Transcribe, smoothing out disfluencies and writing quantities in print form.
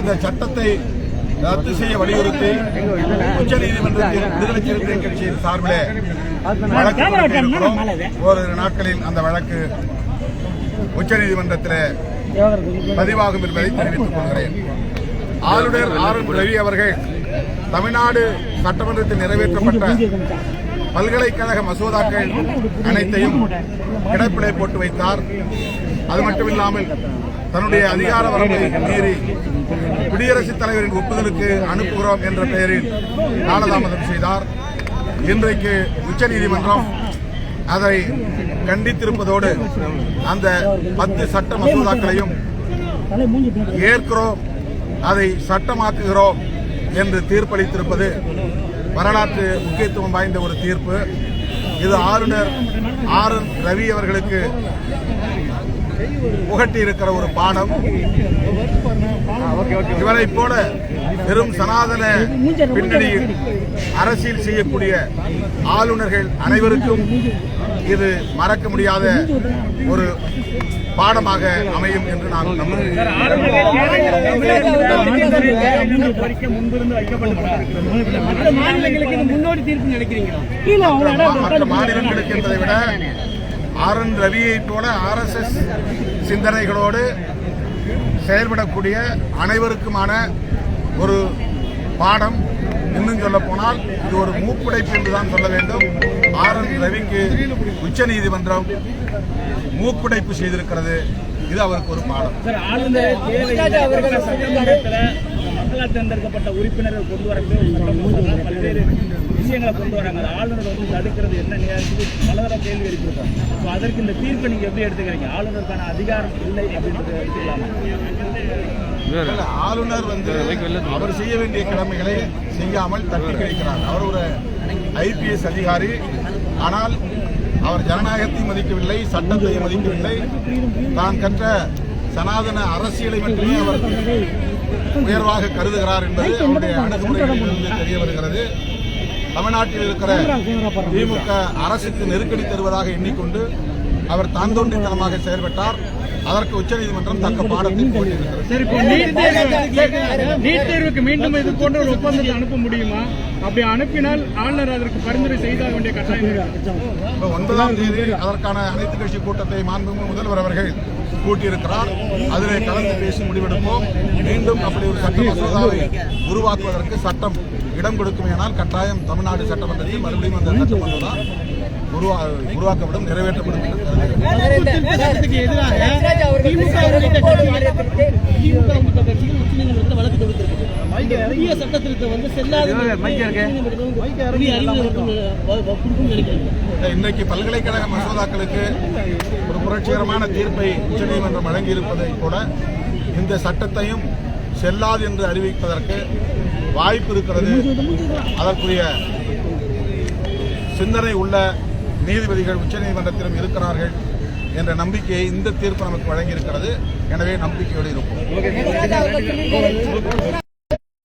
இந்த சட்டத்தை ரத்து செய்ய வலியுறுத்தி உச்சநீதிமன்றத்தில் விடுதலை சிறுத்தைகள் கட்சியின் சார்பிலே ஓரிரு நாட்களில் அந்த வழக்கு உச்சநீதிமன்றத்தில் பதிவாகும் என்பதை தெரிவித்துக் கொள்கிறேன். ஆளுநர் ஆர்.என். ரவி அவர்கள் தமிழ்நாடு சட்டமன்றத்தில் நிறைவேற்றப்பட்ட பல்கலைக்கழக மசோதாக்கள் அனைத்தையும் கிடப்பிலே போட்டு வைத்தார். அது மட்டுமில்லாமல் தன்னுடைய அதிகார வரம்பை மீறி குடியரசுத் தலைவரின் ஒப்புதலுக்கு அனுப்புகிறோம் என்ற பெயரில் காலதாமதம் செய்தார். இன்றைக்கு உச்சநீதிமன்றம் அதை கண்டித்திருப்பதோடு அந்த 10 சட்ட மசோதாக்களையும் ஏற்கிறோம், அதை சட்டமாக்குகிறோம் என்று தீர்ப்பளித்திருப்பது வரலாற்று முக்கியத்துவம் வாய்ந்த ஒரு தீர்ப்பு. இது ஆளுநர் ஆர்.என். ரவி அவர்களுக்கு புகட்டி இருக்கிற ஒரு பாடம். இவரை போல பெரும் சனாதன பின்னணியில் அரசியல் செய்யக்கூடிய ஆளுநர்கள் அனைவருக்கும் இது மறக்க முடியாத ஒரு பாடமாக அமையும் என்று நான் நம்புகிறேன். மற்ற மாநிலங்களுக்கு என்பதை விட ஆர்.என். ரவியை போல RSS சிந்தனைகளோடு செயல்படக்கூடிய அனைவருக்குமான ஒரு பாடம். இன்னும் சொல்ல போனால் இது ஒரு மூக்குடைப்பு என்றுதான் சொல்ல வேண்டும். ஆர்.என். ரவிக்கு உச்சநீதிமன்றம் மூக்குடைப்பு செய்திருக்கிறது. இது அவருக்கு ஒரு பாடம். மக்களால் தேர்ந்தெடுக்கப்பட்ட உறுப்பினர்கள் கொண்டு வரக்கூடிய பல்வேறு விஷயங்களை கொண்டு வராங்க. ஆளுநர் வந்து தடுக்கிறது என்ன பலதர கேள்வி எழுப்பியிருக்காங்க. அதற்கு இந்த தீர்ப்பை நீங்க எப்படி எடுத்துக்கிறீங்க? ஆளுநருக்கான அதிகாரம் இல்லை அப்படின்றது எடுத்துக்கலாமா? ஆளுநர் அவர் செய்ய வேண்டிய கடமைகளை செய்யாமல் தட்டி கழிக்கிறார். அவர் ஒரு IPS அதிகாரி. ஆனால் அவர் ஜனநாயகத்தை மதிக்கவில்லை, சட்டத்தை மதிக்கவில்லை. தான் கற்ற சனாதன அரசியலை மட்டுமே அவர் உயர்வாக கருதுகிறார் என்பது அவருடைய அணுகுமுறைகளிலிருந்து தெரிய வருகிறது. தமிழ்நாட்டில் இருக்கிற திமுக அரசுக்கு நெருக்கடி தருவதாக எண்ணிக்கொண்டு அவர் தான் தோன்றித்தனமாக செயல்பட்டார். அதற்கு உச்சநீதிமன்றம் தக்க பாடத்தை போட்டிருக்கிறது. நீட் தேர்வுக்கு மீண்டும் இது போன்ற ஒரு ஒப்பந்தத்தை அனுப்ப முடியுமா? அப்படி அனுப்பினால் ஆளுநர் அதற்கு பரிந்துரை செய்தாக வேண்டிய கட்டாயம். 9ஆம் தேதி அதற்கான அனைத்து கட்சி கூட்டத்தை மாண்புமிகு முதல்வர் அவர்கள் கூட்டியிருக்கிறார். அதிலே கலந்து பேசி முடிவெடுப்போம். மீண்டும் அப்படி ஒரு சட்ட மசோதாவை உருவாக்குவதற்கு சட்டம் இடம் கொடுக்குமேனால் கட்டாயம் தமிழ்நாடு சட்டமன்றத்தில் மறுபடியும் அந்த சட்ட மசோதா உருவாக்கப்படும், நிறைவேற்றப்படும் என்று இன்றைக்கு பல்கலைக்கழக மசோதாக்களுக்கு ஒரு புரட்சிகரமான தீர்ப்பை உச்சநீதிமன்றம் வழங்கியிருப்பதை கூட இந்த சட்டத்தையும் செல்லாது என்று அறிவிப்பதற்கு வாய்ப்பு இருக்கிறது. அதற்குரிய சிந்தனை உள்ள நீதிபதிகள் உச்சநீதிமன்றத்திலும் இருக்கிறார்கள் என்ற நம்பிக்கையை இந்த தீர்ப்பு நமக்கு வழங்கியிருக்கிறது. எனவே நம்பிக்கையோடு இருப்போம்.